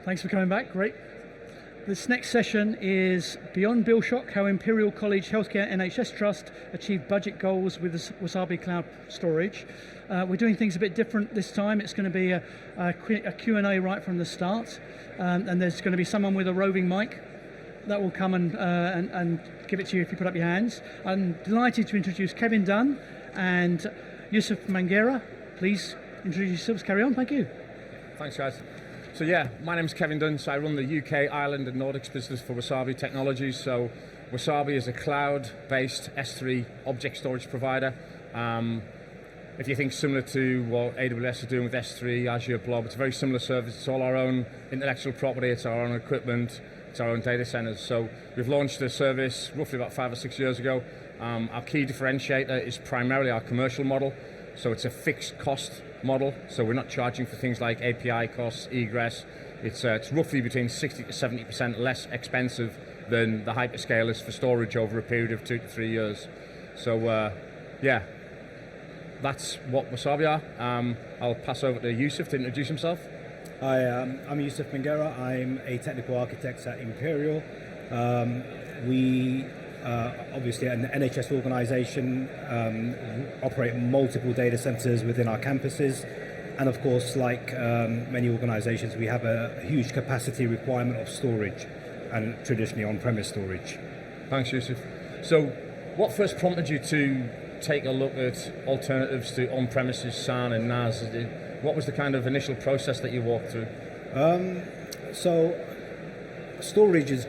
Thanks for coming back, great. This next session is Beyond Bill Shock, how Imperial College Healthcare NHS Trust achieved budget goals with Wasabi Cloud Storage. We're doing things a bit different this time. It's going to be a Q&A right from the start, and there's going to be someone with a roving mic that will come and give it to you if you put up your hands. I'm delighted to introduce Kevin Dunn and Yusuf Manghera. Please introduce yourselves, carry on, thank you. Thanks guys. So yeah, my name's Kevin Dunn, so I run the UK, Ireland and Nordics business for Wasabi Technologies. So Wasabi is a cloud-based S3 object storage provider. If you think similar to what AWS is doing with S3, Azure Blob, it's a very similar service. It's all our own intellectual property, it's our own equipment, it's our own data centers. So we've launched the service roughly about 5 or 6 years ago. Our key differentiator is primarily our commercial model. So it's a fixed cost model. So we're not charging for things like API costs, egress. It's roughly between 60 to 70% less expensive than the hyperscalers for storage over a period of 2 to 3 years. So yeah, that's what Wasabi are. I'll pass over to Yusuf to introduce himself. Hi, I'm Yusuf Manghera. I'm a technical architect at Imperial. We obviously an NHS organisation, operate multiple data centres within our campuses, and of course, like many organisations, we have a huge capacity requirement of storage, and traditionally on-premise storage. Thanks, Yusuf. So, what first prompted you to take a look at alternatives to on-premises SAN and NAS? What was the kind of initial process that you walked through? So storage is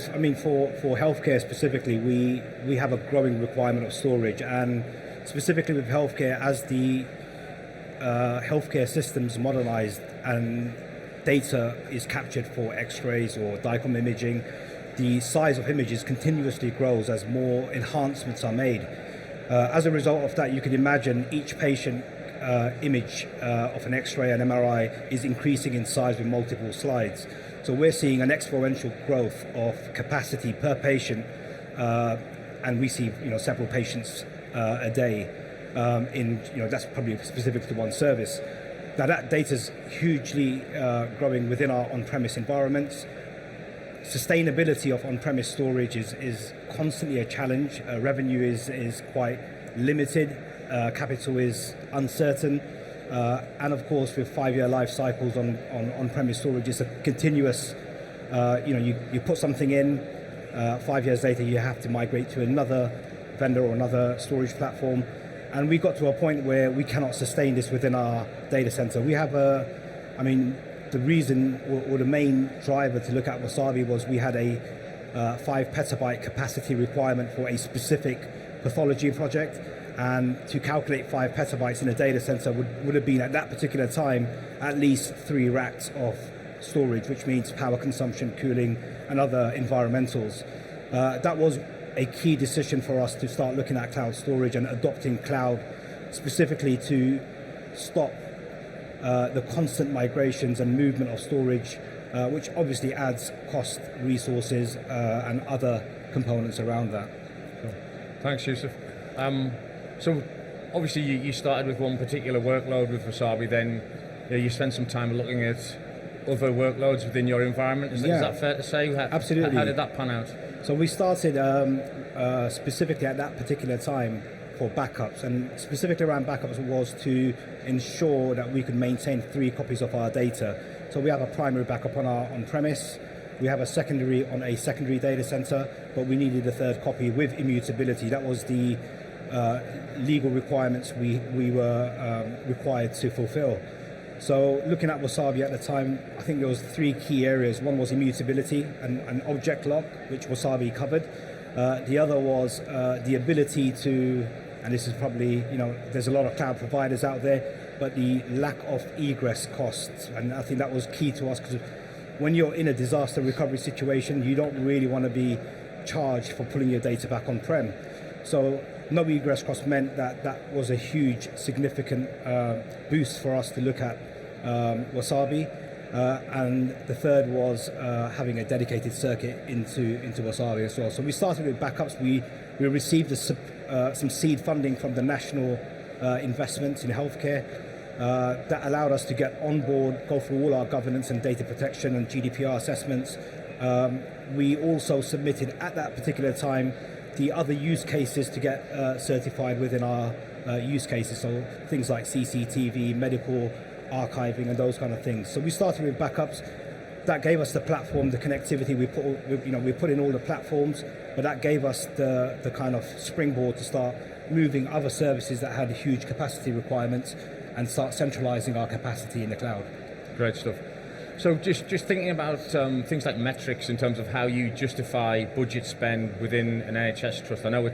I mean, for healthcare specifically, we have a growing requirement of storage, and specifically with healthcare, as the healthcare systems modernized and data is captured for x-rays or DICOM imaging, the size of images continuously grows as more enhancements are made. As a result of that, you can imagine each patient image of an X-ray and MRI is increasing in size with multiple slides. So we're seeing an exponential growth of capacity per patient, and we see several patients a day. That's probably specific to one service. Now that data is hugely growing within our on-premise environments. Sustainability of on-premise storage is constantly a challenge. Revenue is quite limited. Capital is uncertain, and of course with 5-year life cycles on-premise storage, it's a continuous, you put something in, 5 years later you have to migrate to another vendor or another storage platform, and we got to a point where we cannot sustain this within our data center. We have the reason or the main driver to look at Wasabi was we had a 5 petabyte capacity requirement for a specific pathology project. And to calculate 5 petabytes in a data center would have been at that particular time at least 3 racks of storage, which means power consumption, cooling, and other environmentals. That was a key decision for us to start looking at cloud storage and adopting cloud specifically to stop the constant migrations and movement of storage, which obviously adds cost, resources, and other components around that. Thanks, Yusuf. So obviously you started with one particular workload with Wasabi, then you spent some time looking at other workloads within your environment. Is that fair to say? Absolutely. How did that pan out? So we started specifically at that particular time for backups, and specifically around backups was to ensure that we could maintain 3 copies of our data. So we have a primary backup on our on-premise, we have a secondary on a secondary data center, but we needed a 3rd copy with immutability. That was the legal requirements we were required to fulfill. So looking at Wasabi at the time, I think there was 3 key areas. One was immutability and object lock, which Wasabi covered. The other was the ability to, and this is probably, there's a lot of cloud providers out there, but the lack of egress costs. And I think that was key to us, because when you're in a disaster recovery situation, you don't really want to be charged for pulling your data back on-prem. So no egress cost meant that was a huge, significant boost for us to look at Wasabi. And the third was having a dedicated circuit into Wasabi as well. So we started with backups. We received some seed funding from the national investments in healthcare. that allowed us to get on board, go through all our governance and data protection and GDPR assessments. We also submitted at that particular time the other use cases to get certified within our use cases, so things like CCTV, medical archiving, and those kind of things. So we started with backups. That gave us the platform, the connectivity. We put in all the platforms, but that gave us the kind of springboard to start moving other services that had huge capacity requirements and start centralizing our capacity in the cloud. Great stuff. So just thinking about things like metrics in terms of how you justify budget spend within an NHS trust. I know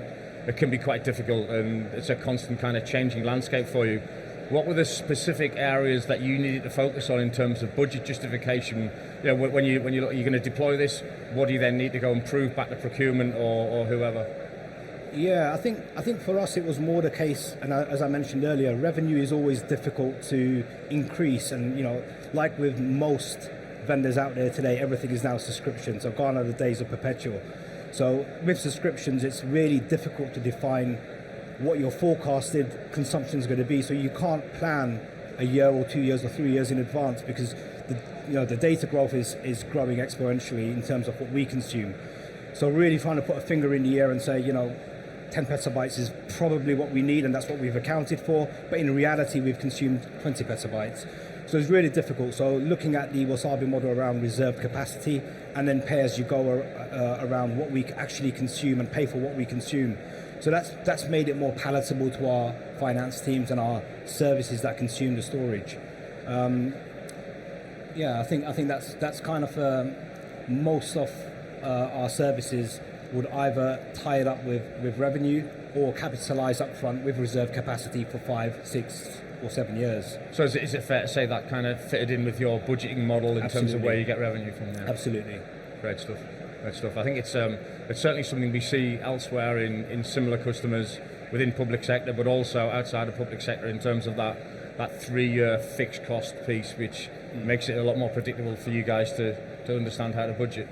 it can be quite difficult and it's a constant kind of changing landscape for you. What were the specific areas that you needed to focus on in terms of budget justification? You know, when you're going to deploy this, what do you then need to go and prove back to procurement or whoever? Yeah, I think for us it was more the case, and as I mentioned earlier, revenue is always difficult to increase, and like with most vendors out there today, everything is now subscription. So gone are the days of perpetual. So with subscriptions, it's really difficult to define what your forecasted consumption is going to be. So you can't plan a year or 2 years or 3 years in advance, because the data growth is growing exponentially in terms of what we consume. So really trying to put a finger in the air and say, 10 petabytes is probably what we need, and that's what we've accounted for. But in reality, we've consumed 20 petabytes. So it's really difficult. So looking at the Wasabi model around reserved capacity, and then pay as you go around what we actually consume and pay for what we consume. So that's made it more palatable to our finance teams and our services that consume the storage. I think that's kind of most of our services would either tie it up with revenue or capitalize up front with reserve capacity for 5, 6 or 7 years. So is it fair to say that kind of fitted in with your budgeting model in Absolutely. terms of where you get revenue from there? Absolutely. Great stuff. I think it's certainly something we see elsewhere in similar customers within public sector, but also outside of public sector in terms of that 3-year fixed cost piece, which makes it a lot more predictable for you guys to understand how to budget.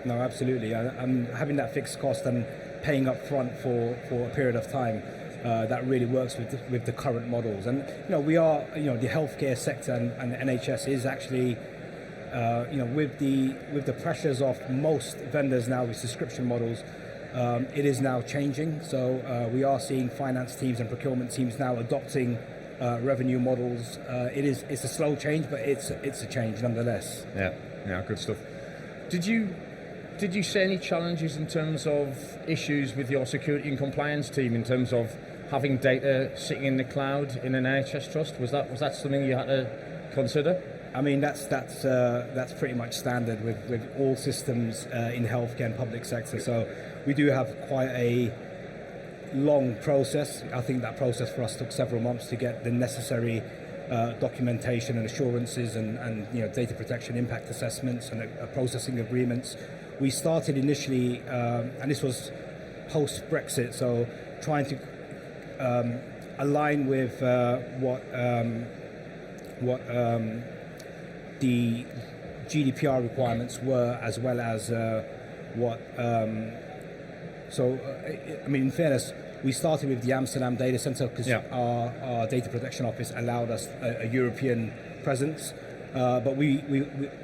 No, absolutely. And having that fixed cost and paying up front for a period of time, that really works with the current models. And we are, the healthcare sector and NHS is actually, with the pressures of most vendors now with subscription models, it is now changing. So we are seeing finance teams and procurement teams now adopting revenue models. It's a slow change, but it's a change nonetheless. Yeah, good stuff. Did you see any challenges in terms of issues with your security and compliance team in terms of having data sitting in the cloud in an NHS trust? Was that something you had to consider? I mean, that's pretty much standard with all systems in healthcare and public sector. So we do have quite a long process. I think that process for us took several months to get the necessary documentation and assurances and data protection impact assessments and processing agreements. We started initially, and this was post-Brexit, so trying to align with what the GDPR requirements were, as well as in fairness, we started with the Amsterdam data center because our data protection office allowed us a European presence. But we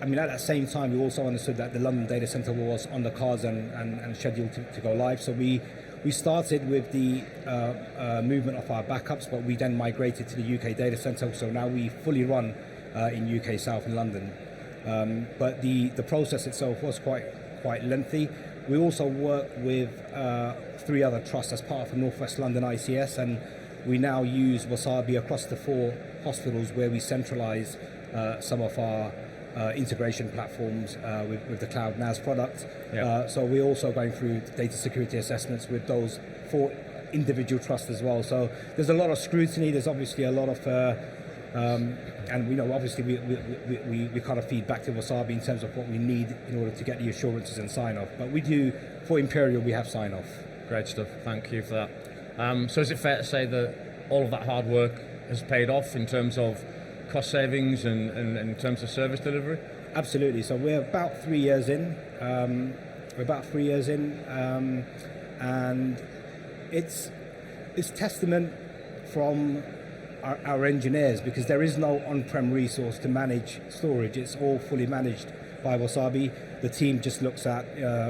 at that same time, we also understood that the London data center was on the cards and scheduled to go live. So we started with the movement of our backups, but we then migrated to the UK data center. So now we fully run in UK South in London. But the process itself was quite lengthy. We also work with 3 other trusts as part of the North West London ICS, and we now use Wasabi across the 4 hospitals where we centralize some of our integration platforms with the Cloud NAS product. So we're also going through data security assessments with those 4 individual trusts as well. So there's a lot of scrutiny. There's obviously a lot of, and obviously we kind of feed back to Wasabi in terms of what we need in order to get the assurances and sign off. But we do, for Imperial, we have sign off. Great stuff. Thank you for that. So is it fair to say that all of that hard work has paid off in terms of cost savings and in terms of service delivery? Absolutely. So we're about 3 years in. And it's testament from our engineers, because there is no on-prem resource to manage storage. It's all fully managed by Wasabi. The team just looks at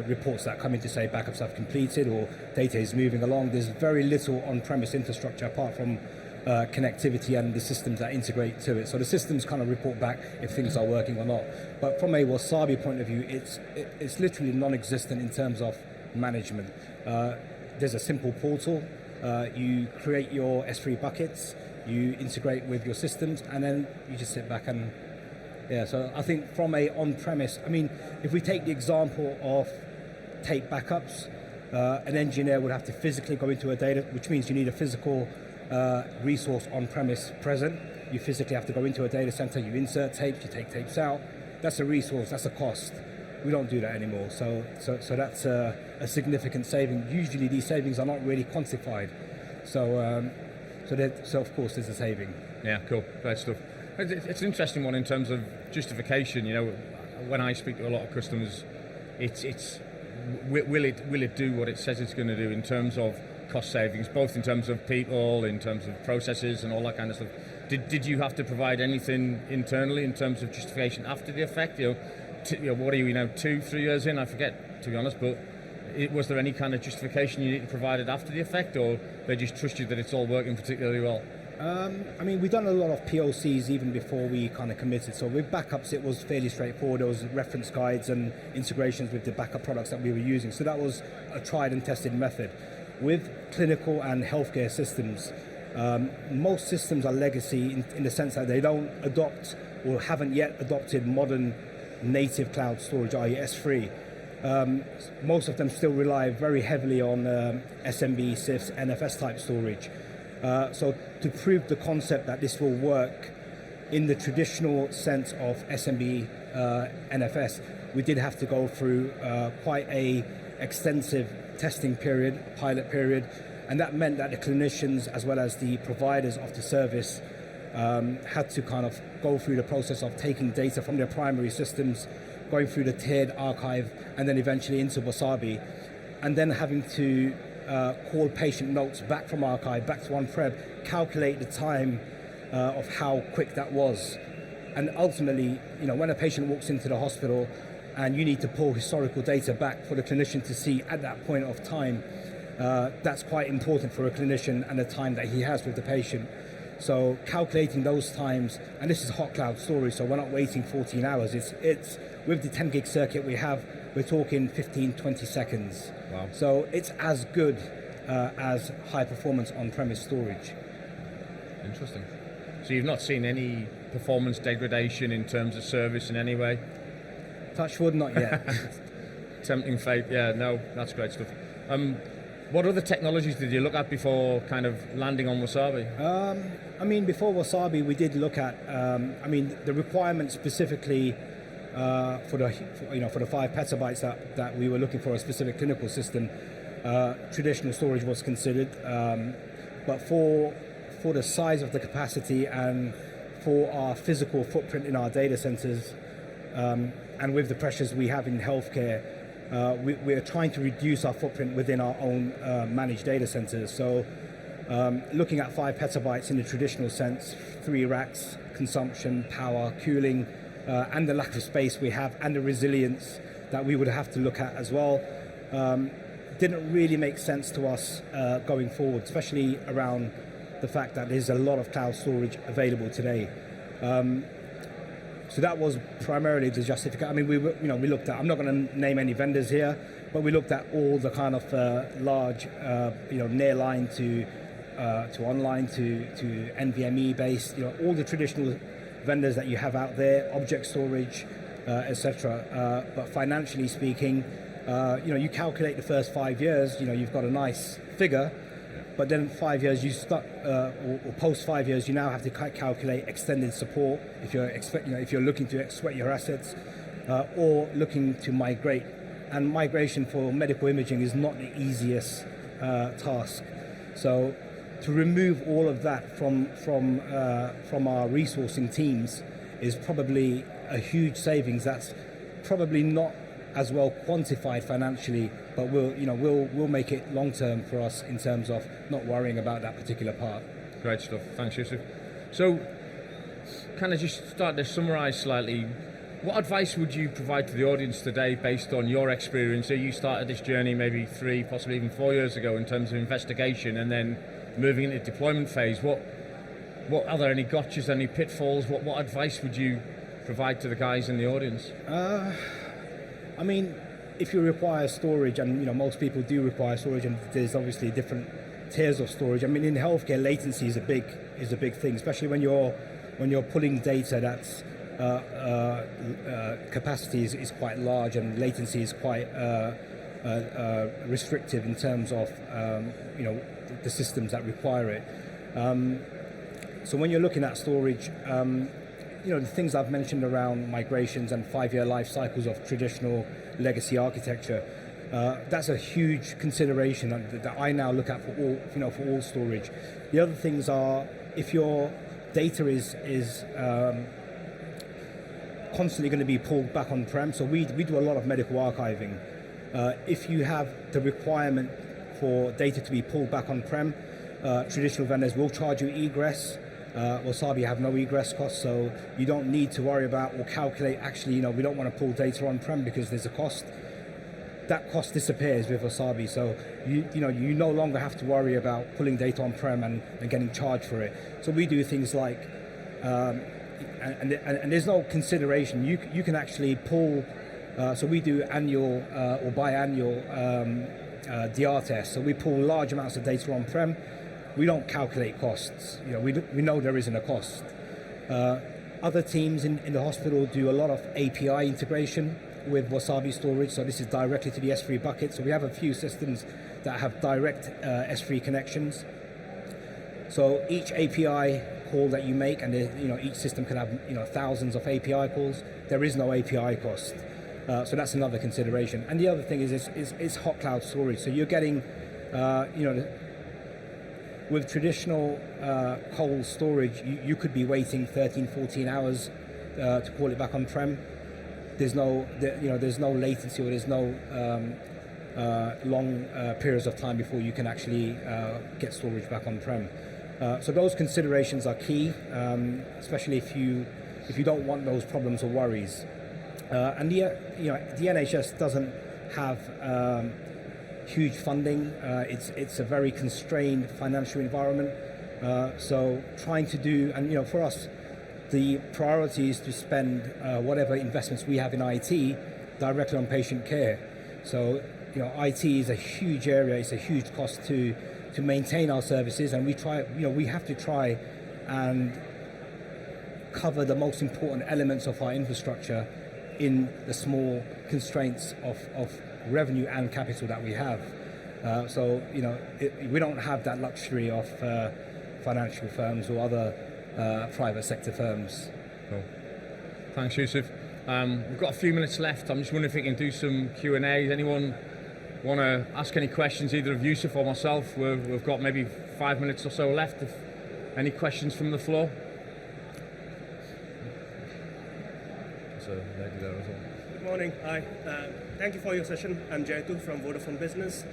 reports that come in to say backups have completed or data is moving along. There's very little on-premise infrastructure apart from connectivity and the systems that integrate to it. So the systems kind of report back if things are working or not. But from a Wasabi point of view, it's literally non-existent in terms of management. There's a simple portal. You create your S3 buckets, you integrate with your systems, and then you just sit back and so I think from a on-premise, I mean, if we take the example of tape backups, an engineer would have to physically go into a data, which means you need a physical resource on-premise present. You physically have to go into a data center, you insert tapes, you take tapes out. That's a resource, that's a cost. We don't do that anymore, so that's a significant saving. Usually these savings are not really quantified, so of course there's a saving. Yeah, cool, great stuff. It's an interesting one in terms of justification. You know, when I speak to a lot of customers, it's will it do what it says it's going to do in terms of cost savings, both in terms of people, in terms of processes, and all that kind of stuff. Did you have to provide anything internally in terms of justification after the effect? What are you now 2-3 years in? I forget, to be honest, but was there any kind of justification you need to provide it after the effect, or they just trust you that it's all working particularly well? I mean, we've done a lot of POCs even before we kind of committed. So with backups, it was fairly straightforward. There was reference guides and integrations with the backup products that we were using. So that was a tried and tested method. With clinical and healthcare systems, most systems are legacy in the sense that they don't adopt or haven't yet adopted modern native cloud storage, i.e. S3. Most of them still rely very heavily on SMB, CIFS, NFS type storage. So to prove the concept that this will work in the traditional sense of SMB, NFS, we did have to go through quite a extensive testing period, pilot period, and that meant that the clinicians as well as the providers of the service had to kind of go through the process of taking data from their primary systems, going through the tiered archive, and then eventually into Wasabi, and then having to call patient notes back from archive, back to on-prem, calculate the time of how quick that was. And ultimately, when a patient walks into the hospital and you need to pull historical data back for the clinician to see at that point of time, that's quite important for a clinician and the time that he has with the patient. So calculating those times, and this is hot cloud storage, so we're not waiting 14 hours. It's with the 10 gig circuit we're talking 15, 20 seconds. Wow. So it's as good as high performance on-premise storage. Interesting. So you've not seen any performance degradation in terms of service in any way? Touch wood, not yet. Tempting fate, yeah, no, that's great stuff. What other technologies did you look at before kind of landing on Wasabi? I mean, before Wasabi, we did look at, the requirements specifically for the 5 petabytes that we were looking for a specific clinical system. Traditional storage was considered, but for the size of the capacity and for our physical footprint in our data centers, and with the pressures we have in healthcare, we're trying to reduce our footprint within our own managed data centers. So looking at 5 petabytes in the traditional sense, 3 racks, consumption, power, cooling, and the lack of space we have and the resilience that we would have to look at as well, didn't really make sense to us going forward, especially around the fact that there's a lot of cloud storage available today. So that was primarily the justification. I mean, we looked at, I'm not going to name any vendors here, but we looked at all the kind of large, nearline to online to NVMe based, all the traditional vendors that you have out there, object storage, etc. But financially speaking, you calculate the first 5 years, you've got a nice figure. But then 5 years, you start, or post 5 years, you now have to calculate extended support if you're looking to sweat your assets, or looking to migrate. And migration for medical imaging is not the easiest task. So to remove all of that from our resourcing teams is probably a huge savings. That's probably not as well quantified financially, but we'll make it long term for us in terms of not worrying about that particular part. Great stuff. Thanks, Yusuf. So, kind of just start to summarise slightly. What advice would you provide to the audience today based on your experience? So you started this journey maybe 3, possibly even 4 years ago in terms of investigation and then moving into deployment phase. What are there any gotchas, any pitfalls? What advice would you provide to the guys in the audience? I mean, if you require storage, and most people do require storage, and there's obviously different tiers of storage. I mean, in healthcare, latency is a big thing, especially when you're pulling data that's capacity is quite large and latency is quite restrictive in terms of the systems that require it. So when you're looking at storage, the things I've mentioned around migrations and 5-year life cycles of traditional legacy architecture, that's a huge consideration that I now look at for all storage. The other things are, if your data is constantly going to be pulled back on-prem, so we do a lot of medical archiving. If you have the requirement for data to be pulled back on-prem, traditional vendors will charge you egress. Wasabi have no egress costs, so you don't need to worry about or calculate, actually, we don't want to pull data on-prem because there's a cost. That cost disappears with Wasabi, so you no longer have to worry about pulling data on-prem and getting charged for it. So we do things like, and there's no consideration. You can actually pull, so we do annual or biannual DR tests. So we pull large amounts of data on-prem. We don't calculate costs. We know there isn't a cost. Other teams in the hospital do a lot of API integration with Wasabi storage. So this is directly to the S3 bucket. So we have a few systems that have direct S3 connections. So each API call that you make, and each system can have thousands of API calls. There is no API cost. So that's another consideration. And the other thing is hot cloud storage. So you're getting, with traditional cold storage, you could be waiting 13, 14 hours to pull it back on-prem. There's no latency, or there's no long periods of time before you can actually get storage back on-prem. So those considerations are key, especially if you don't want those problems or worries. And the NHS doesn't have huge funding. It's a very constrained financial environment. So trying to do, and for us, the priority is to spend whatever investments we have in IT directly on patient care. So IT is a huge area. It's a huge cost to maintain our services, and we have to try and cover the most important elements of our infrastructure in the small constraints of revenue and capital that we have. So we don't have that luxury of financial firms or other private sector firms. Cool. Thanks, Yusuf. We've got a few minutes left. I'm just wondering if we can do some Q&A. Anyone want to ask any questions, either of Yusuf or myself? We've got maybe 5 minutes or so left. If any questions from the floor? There's a lady there as well. Good morning. Hi. Thank you for your session. I'm Jaitu from Vodafone Business.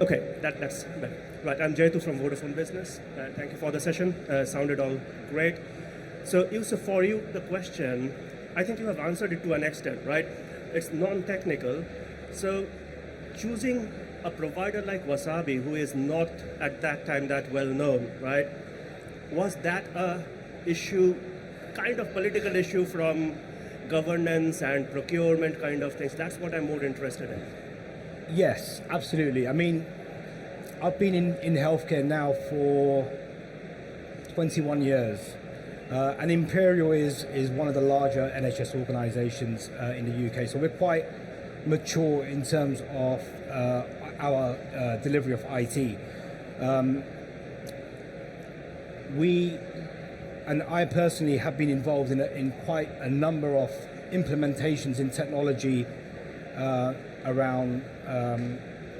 Okay, that's right. I'm Jaitu from Vodafone Business. Thank you for the session. Sounded all great. So, Yusuf, for you, the question, I think you have answered it to an extent, right? It's non-technical. So, choosing a provider like Wasabi, who is not at that time that well known, right? Was that a issue, kind of political issue from governance and procurement kind of things? That's what I'm more interested in. Yes, absolutely. I mean, I've been in healthcare now for 21 years. And Imperial is one of the larger NHS organisations in the UK. So we're quite mature in terms of our delivery of IT. And I personally have been involved in quite a number of implementations in technology around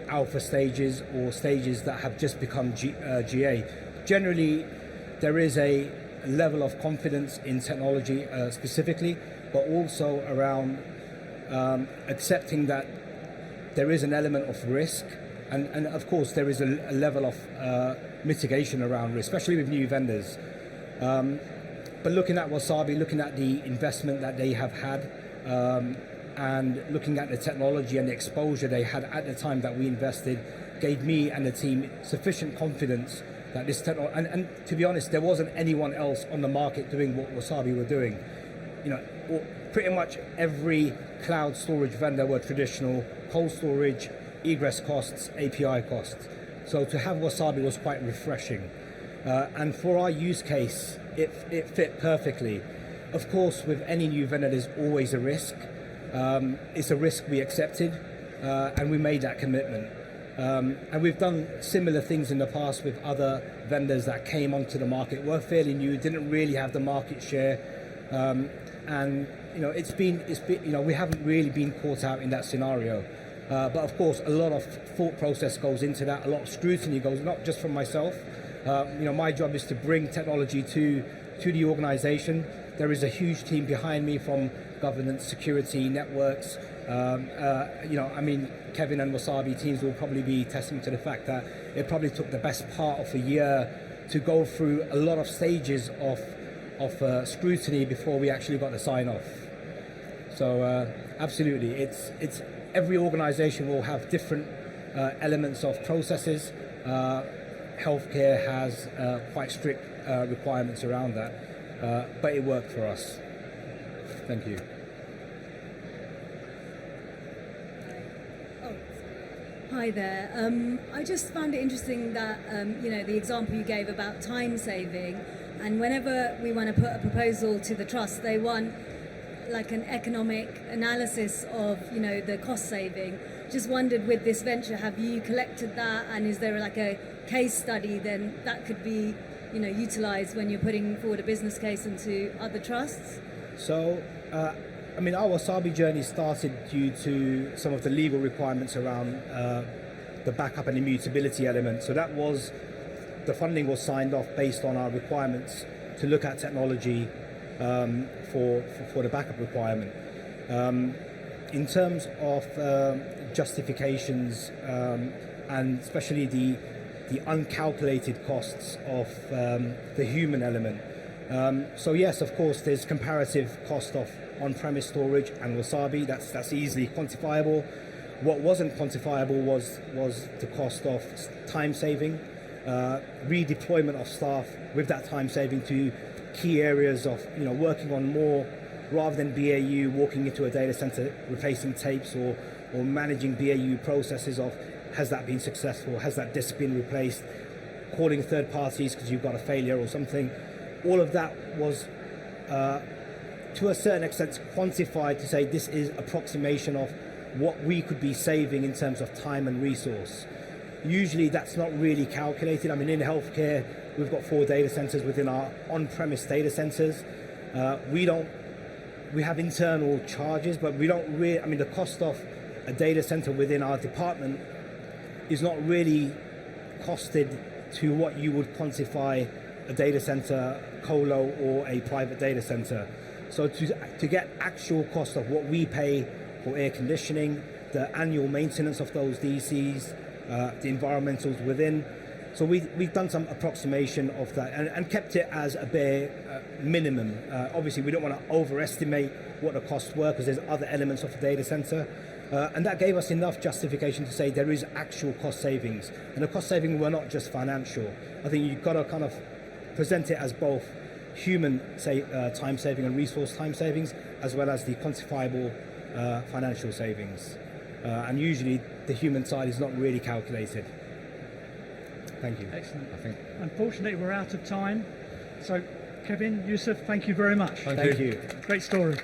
alpha stages or stages that have just become GA. Generally, there is a level of confidence in technology specifically, but also around accepting that there is an element of risk, and of course there is a level of mitigation around risk, especially with new vendors. But looking at Wasabi, looking at the investment that they have had, and looking at the technology and the exposure they had at the time that we invested, gave me and the team sufficient confidence that this technology, and to be honest, there wasn't anyone else on the market doing what Wasabi were doing. Pretty much every cloud storage vendor were traditional, cold storage, egress costs, API costs. So to have Wasabi was quite refreshing. And for our use case, it fit perfectly. Of course, with any new vendor, there's always a risk. It's a risk we accepted, and we made that commitment. And we've done similar things in the past with other vendors that came onto the market, were fairly new, didn't really have the market share, and it's been we haven't really been caught out in that scenario. But of course, a lot of thought process goes into that, a lot of scrutiny goes, not just from myself. My job is to bring technology to the organization. There is a huge team behind me from governance, security, networks. Kevin and Wasabi teams will probably be testament to the fact that it probably took the best part of a year to go through a lot of stages of scrutiny before we actually got the sign off. So absolutely, it's every organization will have different elements of processes. Healthcare has quite strict requirements around that, but it worked for us. Thank you. Hi there. I just found it interesting that the example you gave about time saving, and whenever we want to put a proposal to the trust, they want like an economic analysis of the cost saving. Just wondered, with this venture, have you collected that, and is there like a case study then that could be utilized when you're putting forward a business case into other trusts? So our Wasabi journey started due to some of the legal requirements around the backup and immutability element. So the funding was signed off based on our requirements to look at technology for the backup requirement. In terms of justifications and especially the uncalculated costs of the human element. So yes, of course, there's comparative cost of on-premise storage and Wasabi. That's easily quantifiable. What wasn't quantifiable was the cost of time saving, redeployment of staff with that time saving to key areas of working on more rather than BAU, walking into a data center, replacing tapes or managing BAU processes of has that been successful, has that disk been replaced, calling third parties because you've got a failure or something. All of that was to a certain extent quantified to say this is approximation of what we could be saving in terms of time and resource. Usually that's not really calculated. I mean, in healthcare, we've got 4 data centers within our on-premise data centers. We have internal charges, but we don't really, the cost of a data center within our department is not really costed to what you would quantify a data center colo or a private data center. So to get actual cost of what we pay for air conditioning, the annual maintenance of those DCs, the environmentals within. So we've done some approximation of that and kept it as a bare minimum. Obviously, we don't want to overestimate what the costs were because there's other elements of the data center. And that gave us enough justification to say there is actual cost savings. And the cost savings were not just financial. I think you've got to kind of present it as both human time saving and resource time savings, as well as the quantifiable financial savings. And usually the human side is not really calculated. Thank you. Excellent. Unfortunately, we're out of time. So, Kevin, Yusuf, thank you very much. Thank you. Great story.